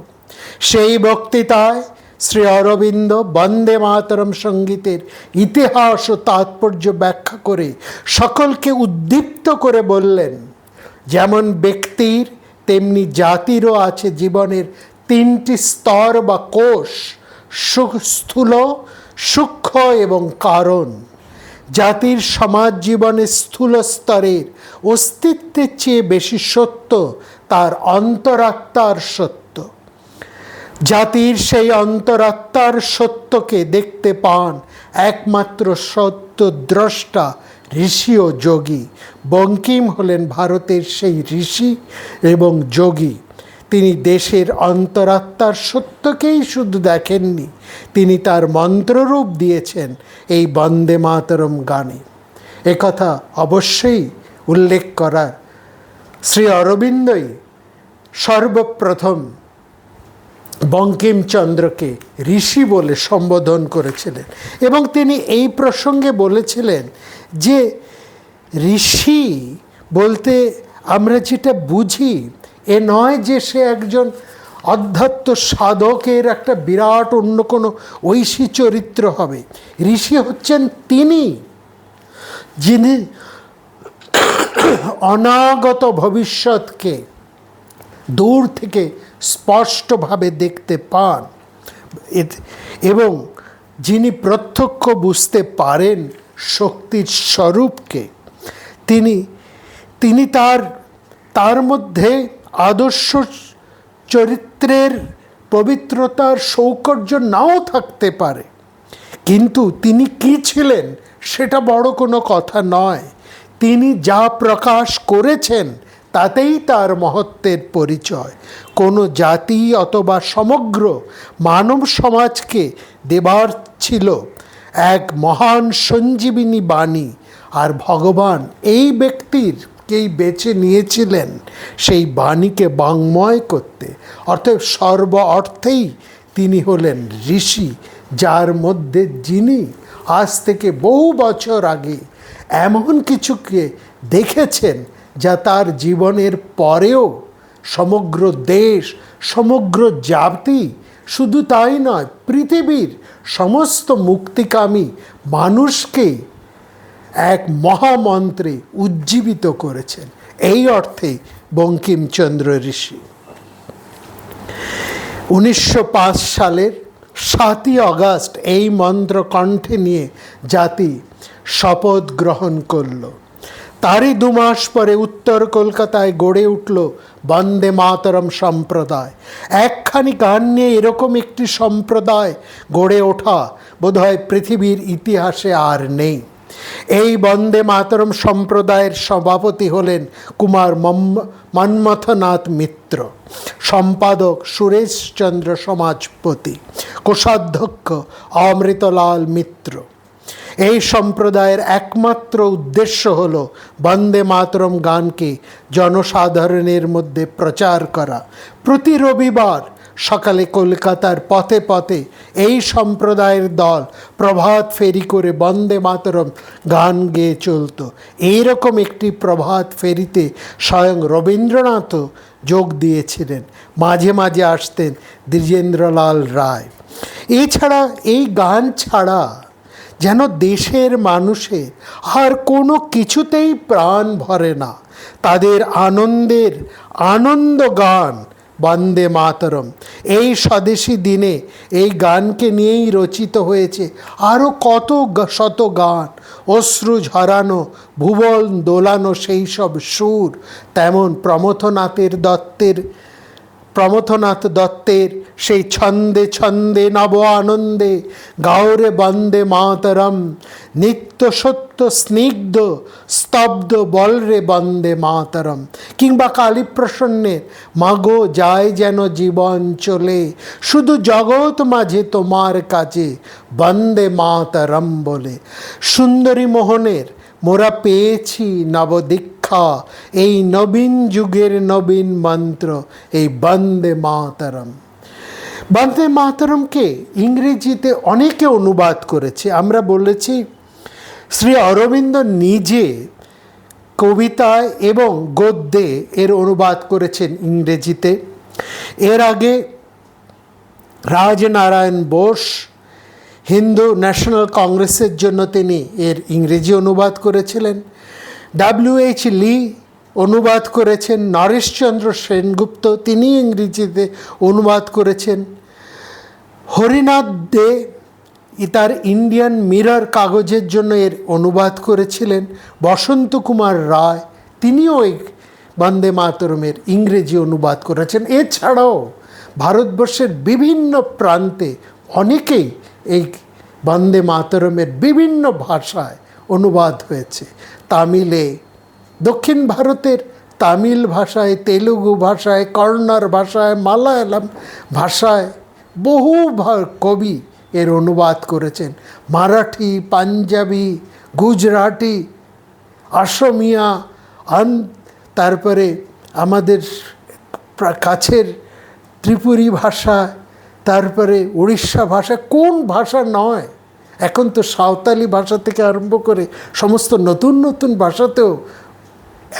সেই বক্তৃতায় শ্রী অরবিন্দ বন্দে মাতরম সঙ্গীতের ইতিহাস ও তাৎপর্য ব্যাখ্যা করে সকলকে উদ্দীপ্ত করে বললেন, যেমন ব্যক্তির তেমনি জাতিরও আছে জীবনের তিনটি স্তর বা কোষ, স্থূল, সূক্ষ্ম এবং কারণ। জাতির সমাজ জীবনের স্থূল স্তরের অস্তিত্বের চেয়ে বেশি সত্য তার অন্তরাত্মার সত্য। জাতির সেই অন্তরাত্মার সত্যকে দেখতে পান একমাত্র সত্য দ্রষ্টা ঋষি ও যোগী। বঙ্কিম হলেন ভারতের সেই ঋষি এবং যোগী। তিনি দেশের অন্তরাত্মার সত্যকেই শুধু দেখেননি, তিনি তার মন্ত্ররূপ দিয়েছেন এই বন্দে মাতরম গানে। একথা অবশ্যই উল্লেখ করার, শ্রী অরবিন্দই সর্বপ্রথম বঙ্কিমচন্দ্রকে ঋষি বলে সম্বোধন করেছিলেন এবং তিনি এই প্রসঙ্গে বলেছিলেন যে ঋষি বলতে আমরা যেটা বুঝি এ নয় যে সে একজন অধ্যাত্ম সাধকের একটা বিরাট অন্য কোনো ঐশী চরিত্র হবে। ঋষি হচ্ছেন তিনি, যিনি অনাগত ভবিষ্যৎকে দূর থেকে স্পষ্টভাবে দেখতে পান এবং যিনি প্রত্যক্ষ বুঝতে পারেন শক্তির স্বরূপকে। তিনি তার মধ্যে আদর্শ চরিত্রের পবিত্রতার সৌকর্য নাও থাকতে পারে, কিন্তু তিনি কি ছিলেন সেটা বড় কোনো কথা নয়। তিনি যা প্রকাশ করেছেন তাতেই তার মহত্বের পরিচয়। কোনো জাতি অথবা সমগ্র মানব সমাজকে দেবার ছিল এক মহান সঞ্জীবিনী বাণী, আর ভগবান এই ব্যক্তিরকেই বেছে নিয়েছিলেন সেই বাণীকে বাঙ্ময় করতে। অর্থাৎ সর্ব অর্থেই তিনি হলেন ঋষি, যার মধ্যে যিনি আজ থেকে বহু বছর আগে এমন কিছুকে দেখেছেন যা তার জীবনের পরেও সমগ্র দেশ, সমগ্র জাতি, শুধু তাই নয়, পৃথিবীর সমস্ত মুক্তিকামী মানুষকে এক মহামন্ত্রে উজ্জীবিত করেছেন। এই অর্থে বঙ্কিমচন্দ্র ঋষি। 1905 সালের 7ই আগস্ট এই মন্ত্র কণ্ঠে নিয়ে জাতি শপথ গ্রহণ করল। তারই 2 মাস পরে উত্তর কলকাতায় গড়ে উঠল বন্দে মাতরম সম্প্রদায়। একখানি গান নিয়ে এরকম একটি সম্প্রদায় গড়ে ওঠা বোধহয় পৃথিবীর ইতিহাসে আর নেই। এই বন্দে মাতরম সম্প্রদায়ের সভাপতি হলেন কুমার মন্মথনাথ মিত্র, সম্পাদক সুরেশচন্দ্র সমাজপতি, কোষাধ্যক্ষ অমৃতলাল মিত্র। এই সম্প্রদায়ের একমাত্র উদ্দেশ্য হল বন্দে মাতরম গানকে জনসাধারণের মধ্যে প্রচার করা। প্রতি রবিবার সকালে কলকাতার পথে পথে এই সম্প্রদায়ের দল প্রভাত ফেরি করে বন্দে মাতরম গান গেয়ে চলত। এইরকম একটি প্রভাত ফেরিতে স্বয়ং রবীন্দ্রনাথও যোগ দিয়েছিলেন। মাঝে মাঝে আসতেন দ্বিজেন্দ্রলাল রায়। এছাড়া এই গান ছাড়া যেন দেশের মানুষের আর কোনো কিছুতেই প্রাণ ভরে না। তাদের আনন্দের আনন্দ গান বন্দে মাতরম। এই স্বদেশী দিনে এই গানকে নিয়েই রচিত হয়েছে আরও কত শত গান। অশ্রু ঝরানো, ভুবন দোলানো সেই সব সুর। তেমন প্রমথনাথ দত্তের সেই ছন্দে ছন্দে নব আনন্দে গাওরে বন্দে মাতরম, নিত্য সত্য স্নিগ্ধ স্তব্ধ বলরে বন্দে মাতরম, কিংবা কালীপ্রসন্নের মাগো যায় যেন জীবন চলে, শুধু জগৎ মাঝে তোমার কাজে বন্দে মাতরম বলে। সুন্দরী মোহনের মোরা পেয়েছি নবদীক্ষা, এই নবীন যুগের নবীন মন্ত্র এই বন্দে মাতরম। বন্দে মাতরমকে ইংরেজিতে অনেকে অনুবাদ করেছে। আমরা বলেছি শ্রী অরবিন্দ নিজে কবিতায় এবং গদ্যে এর অনুবাদ করেছেন ইংরেজিতে। এর আগে রাজনারায়ণ বোস হিন্দু ন্যাশনাল কংগ্রেসের জন্য তিনি এর ইংরেজি অনুবাদ করেছিলেন। W.H. লি অনুবাদ করেছেন। নরেশচন্দ্র সেনগুপ্ত তিনি ইংরেজিতে অনুবাদ করেছেন। হরিনাথ দে তার ইন্ডিয়ান মিরর কাগজের জন্য এর অনুবাদ করেছিলেন। বসন্ত কুমার রায় তিনিও এই বন্দে মাতরমের ইংরেজি অনুবাদ করেছেন। এছাড়াও ভারতবর্ষের বিভিন্ন প্রান্তে অনেকেই এই বন্দে মাতরমের বিভিন্ন ভাষায় অনুবাদ হয়েছে। তামিলে, দক্ষিণ ভারতের তামিল ভাষায়, তেলুগু ভাষায়, কন্নড় ভাষায়, মালায়ালাম ভাষায় বহু কবি এর অনুবাদ করেছেন। মারাঠি, পাঞ্জাবি, গুজরাটি, অসমিয়া, তারপরে আমাদের কাছের ত্রিপুরী ভাষা, তারপরে উড়িষ্যা ভাষা, কোন ভাষা নয়। এখন তো সাঁওতালি ভাষা থেকে আরম্ভ করে সমস্ত নতুন নতুন ভাষাতেও,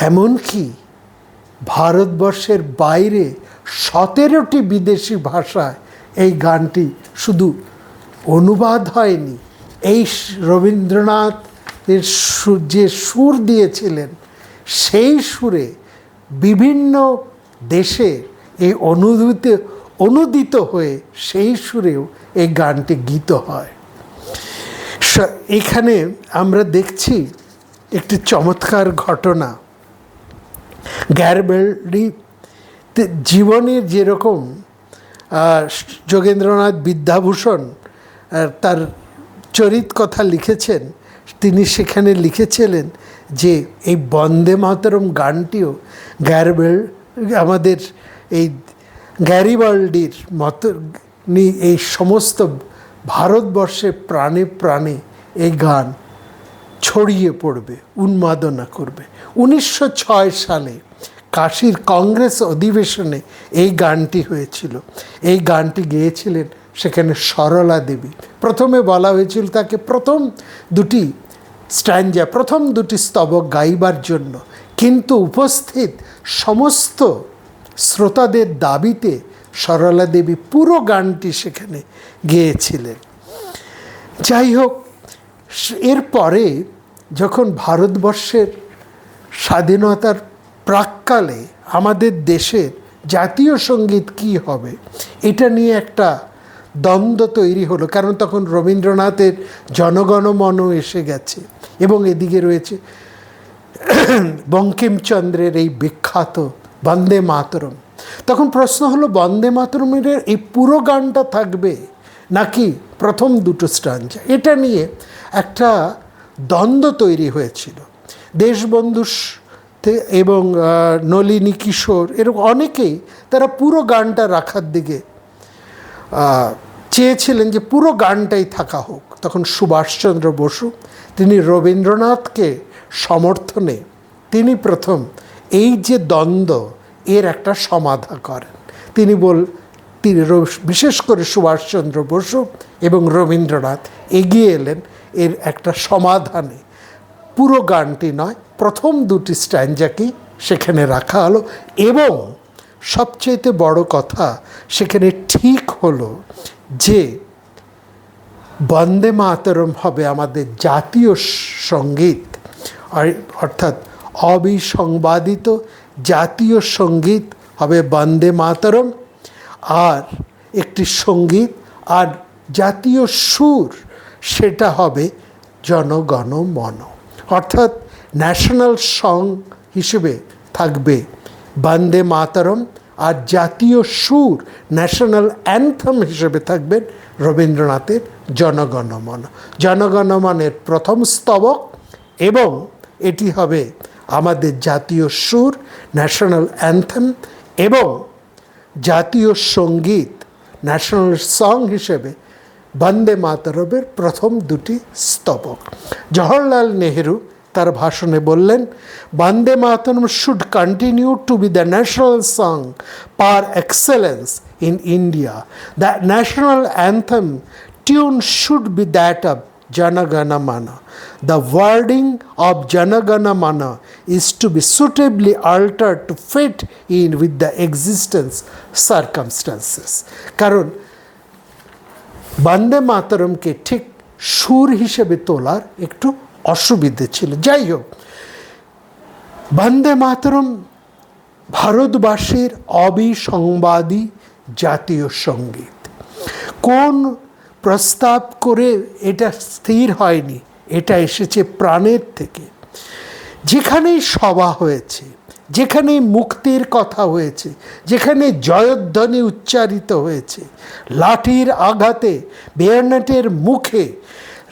এমনকি ভারতবর্ষের বাইরে 17টি বিদেশি ভাষায় এই গানটি শুধু অনুবাদ হয়নি, এই রবীন্দ্রনাথের যে সুর দিয়েছিলেন সেই সুরে বিভিন্ন দেশে এই অনুদিত হয়ে সেই সুরেও এই গানটি গীত হয়। এখানে আমরা দেখছি একটি চমৎকার ঘটনা। গ্যারিবাল্ডি জীবনের যেরকম যোগেন্দ্রনাথ বিদ্যাভূষণ তার চরিত কথা লিখেছেন, তিনি সেখানে লিখেছিলেন যে এই বন্দে মাতরম গানটিও আমাদের এই গ্যারিবাল্ডির মতো এই সমস্ত ভারতবর্ষের প্রাণে প্রাণে এই গান ছড়িয়ে পড়বে, উন্মাদনা করবে। 1906 সালে কাশীর কংগ্রেস অধিবেশনে এই গানটি হয়েছিল। এই গানটি গেয়েছিলেন সেখানে সরলা দেবী। প্রথমে বলা হয়েছিল তাকে প্রথম দুটি স্তবক গাইবার জন্য, কিন্তু উপস্থিত সমস্ত শ্রোতাদের দাবিতে সরলা দেবী পুরো গানটি সেখানে গেয়েছিলেন। যাই হোক, এরপরে যখন ভারতবর্ষের স্বাধীনতার প্রাক্কালে আমাদের দেশের জাতীয় সঙ্গীত কী হবে এটা নিয়ে একটা দ্বন্দ্ব তৈরি হলো, কারণ তখন রবীন্দ্রনাথের জনগণমন এসে গেছে এবং এদিকে রয়েছে বঙ্কিমচন্দ্রের এই বিখ্যাত বন্দে মাতরম। তখন প্রশ্ন হলো, বন্দে মাতরমের এই পুরো গানটা থাকবে নাকি প্রথম দুটো স্ট্যাঞ্জা? এটা নিয়ে একটা দ্বন্দ্ব তৈরি হয়েছিল। দেশবন্ধু এবং নলিনী কিশোর এরকম অনেকেই তারা পুরো গানটা রাখার দিকে চেয়েছিলেন, যে পুরো গানটাই থাকা হোক। তখন সুভাষচন্দ্র বসু তিনি রবীন্দ্রনাথকে সমর্থনে তিনি প্রথম এই যে দ্বন্দ্ব এর একটা সমাধা করেন। তিনি বিশেষ করে সুভাষচন্দ্র বসু এবং রবীন্দ্রনাথ এগিয়ে এলেন এর একটা সমাধানে। পুরো গানটি নয়, প্রথম দুটি স্ট্যাঞ্জাকেই সেখানে রাখা হলো। এবং সবচেয়ে বড় কথা, সেখানে ঠিক হলো যে বন্দে মাতরম হবে আমাদের জাতীয় সঙ্গীত, অর্থাৎ অবিসংবাদিত জাতীয় সঙ্গীত হবে বন্দে মাতরম, আর একটি সঙ্গীত আর জাতীয় সুর সেটা হবে জনগণ মন। অর্থাৎ ন্যাশনাল সং হিসেবে থাকবে বন্দে মাতরম, আর জাতীয় সুর ন্যাশনাল অ্যান্থম হিসেবে থাকবেন রবীন্দ্রনাথের জনগণমন। জনগণমনের প্রথম স্তবক, এবং এটি হবে আমাদের জাতীয় সুর ন্যাশনাল অ্যান্থেম, এবং জাতীয় সঙ্গীত ন্যাশনাল সং হিসেবে বন্দে মাতরমের প্রথম দুটি স্তবক। জওহরলাল নেহেরু তার ভাষণে বললেন, Bande Mataram should continue to be the national song par excellence in India. The national anthem tune should be that of Janagana Mana. The wording of Janagana Mana is to be suitably altered to fit in with the existence circumstances. কারণ বন্দে মাতরমকে ঠিক সুর হিসেবে তোলার একটু অসুবিধে ছিল। যাই হোক, বন্দে মাতরম ভারতবাসীর অবিসংবাদী জাতীয় সঙ্গীত। কোন প্রস্তাব করে এটা স্থির হয়নি, এটা এসেছে প্রাণের থেকে। যেখানেই সভা হয়েছে, যেখানেই মুক্তির কথা হয়েছে, যেখানে জয়ধ্বনি উচ্চারিত হয়েছে, লাঠির আঘাতে, বেয়নেটের মুখে,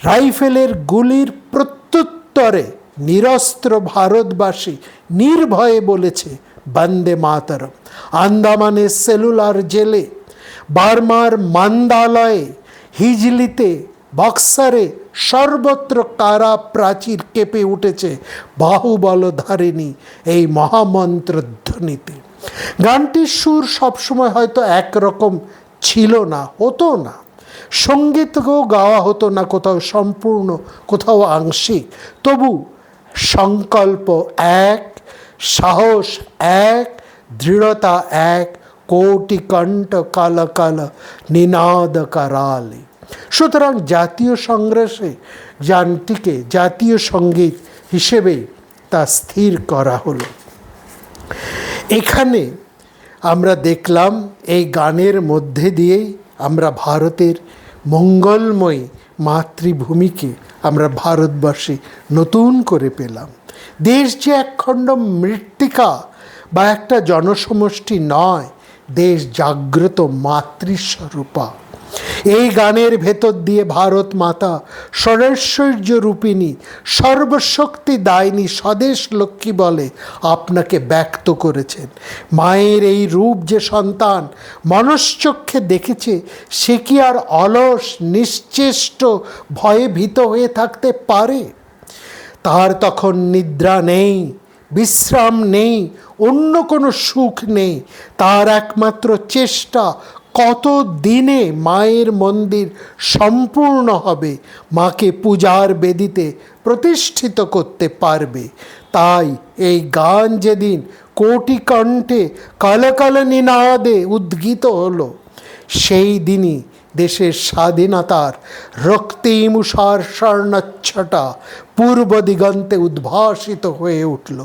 রাইফেলের গুলির প্রত্যুত্তরে নিরস্ত্র ভারতবাসী নির্ভয়ে বলেছে বন্দে মাতরম। আন্দামানের সেলুলার জেলে, বার্মার মান্দালয়ে, হিজলিতে, বক্সারে সর্বত্র কারা প্রাচীর কেঁপে উঠেছে বাহুবলধারিণী এই মহামন্ত্রধ্বনিতে। গানটির সুর সবসময় হয়তো একরকম ছিল না, হতো না। সঙ্গীতকেও গাওয়া হতো না, কোথাও সম্পূর্ণ, কোথাও আংশিক। তবু সংকল্প এক, সাহস এক, দৃঢ়তা এক, কোটি কণ্ঠ কাল কাল নিনাদ কারালে। সুতরাং জাতীয় সংগ্রাসে গানটিকে জাতীয় সঙ্গীত হিসেবেই তা স্থির করা হলো। এখানে আমরা দেখলাম এই গানের মধ্যে দিয়েই আমরা ভারতের মঙ্গলময়ী মাতৃভূমিকে আমরা ভারতবাসী নতুন করে পেলাম। দেশ যে একখণ্ড মৃত্তিকা বা একটা জনসমষ্টি নয়, দেশ জাগ্রত মাতৃস্বরূপা। এই গানের ভেতর দিয়ে ভারত মাতা ষড়ৈশ্বর্য রূপিণী, সর্বশক্তি দায়িনী স্বদেশ লক্ষ্মী বলে আপনাকে ব্যক্ত করেছেন। মায়ের এই রূপ যে সন্তান মনশ্চক্ষে দেখেছে, সে কি আর অলস নিশ্চেষ্ট ভয়ে ভীত হয়ে থাকতে পারে? তার তখন নিদ্রা নেই, বিশ্রাম নেই, অন্য কোনো সুখ নেই। তার একমাত্র চেষ্টা, কত দিনে মায়ের মন্দির সম্পূর্ণ হবে, মাকে পূজার বেদিতে প্রতিষ্ঠিত করতে পারবে। তাই এই গান যেদিন কোটি কণ্ঠে কালকাল নিনাদে উদ্গীত হলো, সেই দিনই দেশের স্বাধীনতার রক্তিমুষার স্বর্ণচ্ছটা পূর্ব দিগন্তে উদ্ভাসিত হয়ে উঠল।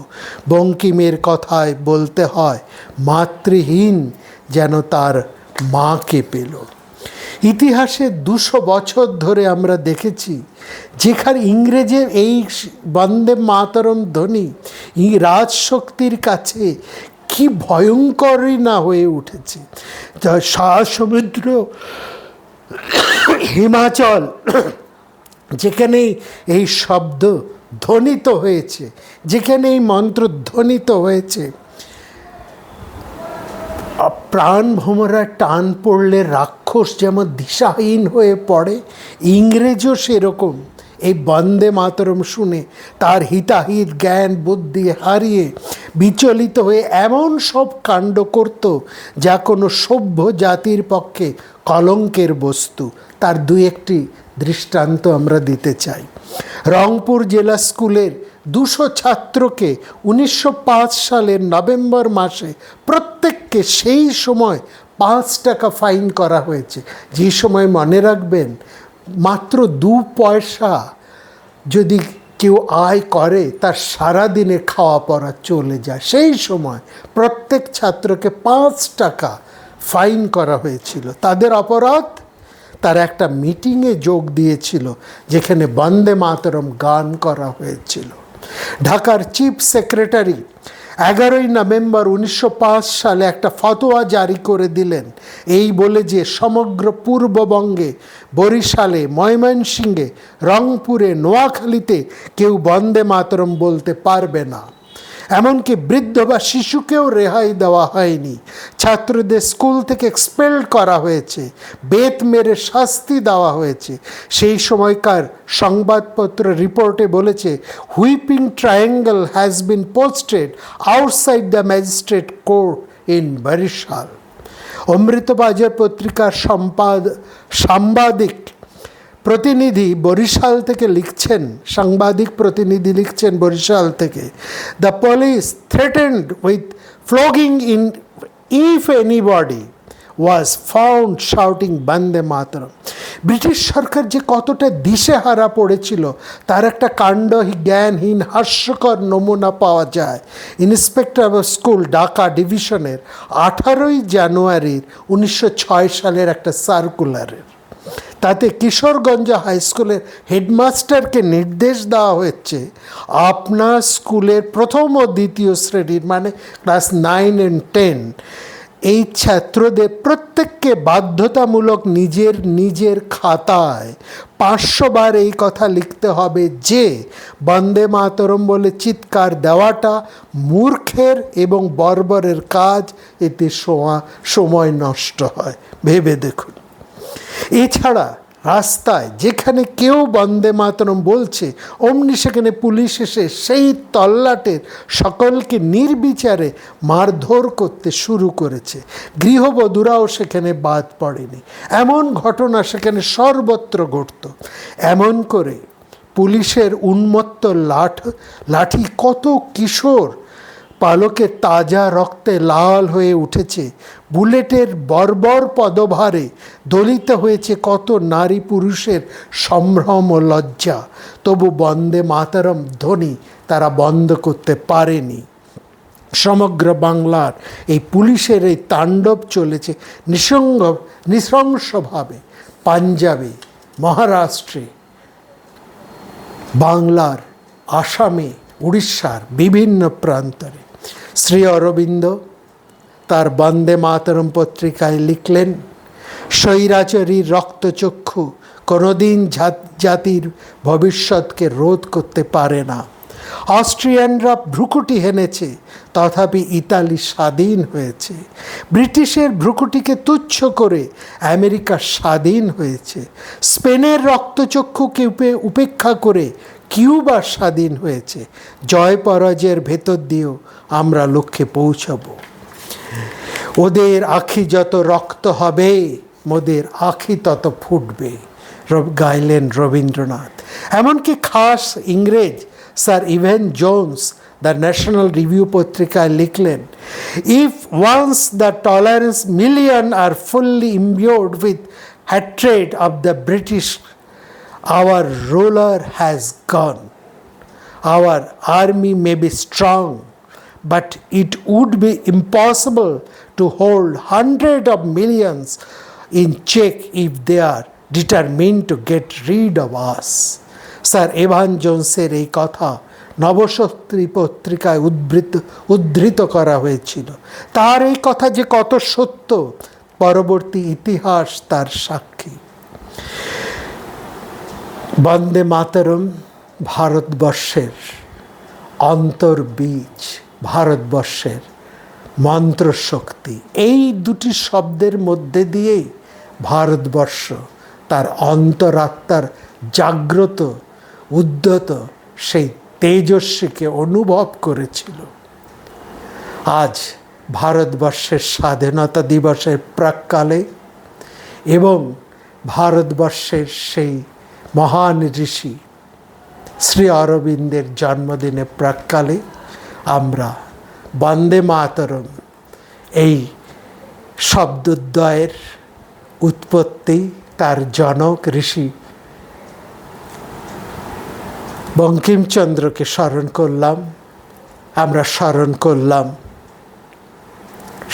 বঙ্কিমের কথায় বলতে হয়, মাতৃহীন যেন তার মাকে পেল। ইতিহাসে 200 বছর ধরে আমরা দেখেছি যেখানে ইংরেজের এই বন্দে মাতরম ধ্বনি রাজশক্তির কাছে কি ভয়ঙ্করই না হয়ে উঠেছে। সমুদ্র, হিমাচল, যেখানে এই শব্দ ধ্বনিত হয়েছে, যেখানে এই মন্ত্র ধ্বনিত হয়েছে, প্রাণ ভোমরা টান পড়লে রাক্ষস যেমন দিশাহীন হয়ে পড়ে, ইংরেজও সেরকম এই বন্দে মাতরম শুনে তার হিতাহিত জ্ঞান বুদ্ধি হারিয়ে বিচলিত হয়ে এমন সব কাণ্ড করত যা কোনো সভ্য জাতির পক্ষে কলঙ্কের বস্তু। তার দুই একটি দৃষ্টান্ত আমরা দিতে চাই। রংপুর জেলা স্কুলের 200 ছাত্রকে 1905 সালের নভেম্বর মাসে প্রত্যেককে সেই সময় 5 টাকা ফাইন করা হয়েছে। যে সময় মনে রাখবেন মাত্র 2 পয়সা যদি কেউ আয় করে তার সারাদিনে খাওয়া পড়া চলে যায়। সেই সময় প্রত্যেক ছাত্রকে 5 টাকা ফাইন করা হয়েছিল। তাদের অপরাধ, তারা একটা মিটিংয়ে যোগ দিয়েছিল যেখানে বন্দে মাতরম গান করা হয়েছিল। ঢাকার চিফ সেক্রেটারি 11ই নভেম্বর 1905 সালে একটা ফতোয়া জারি করে দিলেন এই বলে যে সমগ্র পূর্ববঙ্গে, বরিশালে, ময়মনসিংহে, রংপুরে, নোয়াখালীতে কেউ বন্দে মাতরম বলতে পারবে না। এমনকি বৃদ্ধ বা শিশুকেও রেহাই দেওয়া হয়নি। ছাত্রদের স্কুল থেকে এক্সপেলড করা হয়েছে, বেত মেরে শাস্তি দেওয়া হয়েছে। সেই সময়কার সংবাদপত্র রিপোর্টে বলেছে, whipping triangle has been posted outside the magistrate court in Barisal. Amrita Bazar পত্রিকার সাংবাদিক প্রতিনিধি বরিশাল থেকে লিখছেন, সাংবাদিক প্রতিনিধি লিখছেন বরিশাল থেকে, the police threatened with flogging in if anybody was found shouting Bande Mataram. British সরকার যে কতটা দিশেহারা পড়েছিল তার একটা কাণ্ড জ্ঞানহীন হাস্যকর নমুনা পাওয়া যায় ইন্সপেক্টর অফ স্কুল ঢাকা ডিভিশনের 18ই জানুয়ারির 1906 সালের একটা সার্কুলারের। তাতে কিশোরগঞ্জ হাই স্কুলের হেডমাস্টারকে নির্দেশ দেওয়া হয়েছে, আপনার স্কুলের প্রথম ও দ্বিতীয় শ্রেণীর মানে ক্লাস 9 and 10 এই ছাত্রদের প্রত্যেককে বাধ্যতামূলক নিজের খাতায় 500 বার এই কথা লিখতে হবে যে বন্দে মাতরম বলে চিৎকার দেওয়াটা মূর্খের এবং বর্বরের কাজ, এতে সময় নষ্ট হয়। ভেবে দেখুন। এছাড়া রাস্তায় যেখানে কেউ বন্দে মাতরম বলছে অমনি সেখানে পুলিশ এসে সেই তল্লাটের সকলকে নির্বিচারে মারধর করতে শুরু করেছে। গৃহবধূরাও সেখানে বাদ পড়েনি। এমন ঘটনা সেখানে সর্বত্র ঘটত। এমন করে পুলিশের উন্মত্ত লাঠি কত কিশোর পালকের তাজা রক্তে লাল হয়ে উঠেছে। বুলেটের বর্বর পদভারে দলিত হয়েছে কত নারী পুরুষের সম্ভ্রম ও লজ্জা। তবু বন্দে মাতরম ধ্বনি তারা বন্ধ করতে পারেনি। সমগ্র বাংলার এই পুলিশের এই তাণ্ডব চলেছে নৃশংসভাবে পাঞ্জাবে, মহারাষ্ট্রে, বাংলার, আসামে, উড়িষ্যার বিভিন্ন প্রান্তরে। শ্রী অরবিন্দ তার বন্দে মাতরম পত্রিকায় লিখলেন, স্বৈরাচারীর রক্তচক্ষু কোনোদিন জাতির ভবিষ্যৎকে রোধ করতে পারে না। অস্ট্রিয়ানরা ভ্রুকুটি হেনেছে, তথাপি ইতালি স্বাধীন হয়েছে। ব্রিটিশের ভ্রুকুটিকে তুচ্ছ করে আমেরিকা স্বাধীন হয়েছে। স্পেনের রক্তচক্ষুকে উপেক্ষা করে কিউবা স্বাধীন হয়েছে। জয় পরাজয়ের ভেতর দিয়েও আমরা লক্ষ্যে পৌঁছব। ওদের আখি যত রক্ত হবে, মোদের আখি তত ফুটবে, গাইলেন রবীন্দ্রনাথ। এমনকি খাস ইংরেজ sir Evan Jones the National Review পত্রিকায় লিখলেন, if once the tolerance million are fully imbued with hatred of the British, our ruler has gone. Our army may be strong, but it would be impossible to to hold hundreds of millions in check if they are determined to get rid of us. Sir Evan জোন্সের এই কথা নবশক্তি পত্রিকায় উদ্ধৃত করা হয়েছিল। তার এই কথা যে কত সত্য পরবর্তী ইতিহাস তার সাক্ষী। বন্দে মাতরম ভারতবর্ষের অন্তর্বীজ, ভারতবর্ষের মন্ত্রশক্তি। এই দুটি শব্দের মধ্যে দিয়েই ভারতবর্ষ তার অন্তরাত্মার জাগ্রত উদ্যত সেই তেজস্বীকে অনুভব করেছিল। আজ ভারতবর্ষের স্বাধীনতা দিবসের প্রাক্কালে এবং ভারতবর্ষের সেই মহান ঋষি শ্রী অরবিন্দের জন্মদিনে প্রাক্কালে আমরা বন্দে মাতরম এই শব্দদ্বয়ের উৎপত্তি, তার জনক ঋষি বঙ্কিমচন্দ্রকে স্মরণ করলাম। আমরা স্মরণ করলাম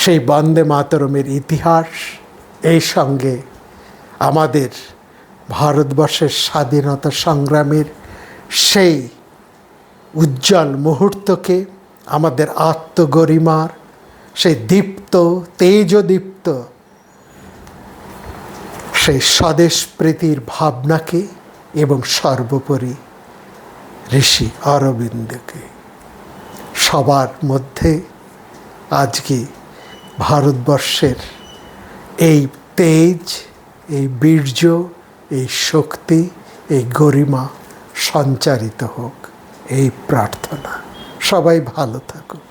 সেই বন্দে মাতরমের ইতিহাস, এই সঙ্গে আমাদের ভারতবর্ষের স্বাধীনতা সংগ্রামের সেই উজ্জ্বল মুহূর্তকে, আমাদের আত্মগরিমার সেই দীপ্ত তেজদীপ্ত সেই স্বদেশ প্রীতির ভাবনাকে এবং সর্বোপরি ঋষি অরবিন্দকে সবার মধ্যে আজকে ভারতবর্ষের এই তেজ, এই বীর্য, এই শক্তি, এই গরিমা সঞ্চারিত হোক, এই প্রার্থনা। সবাই ভালো থাকুক।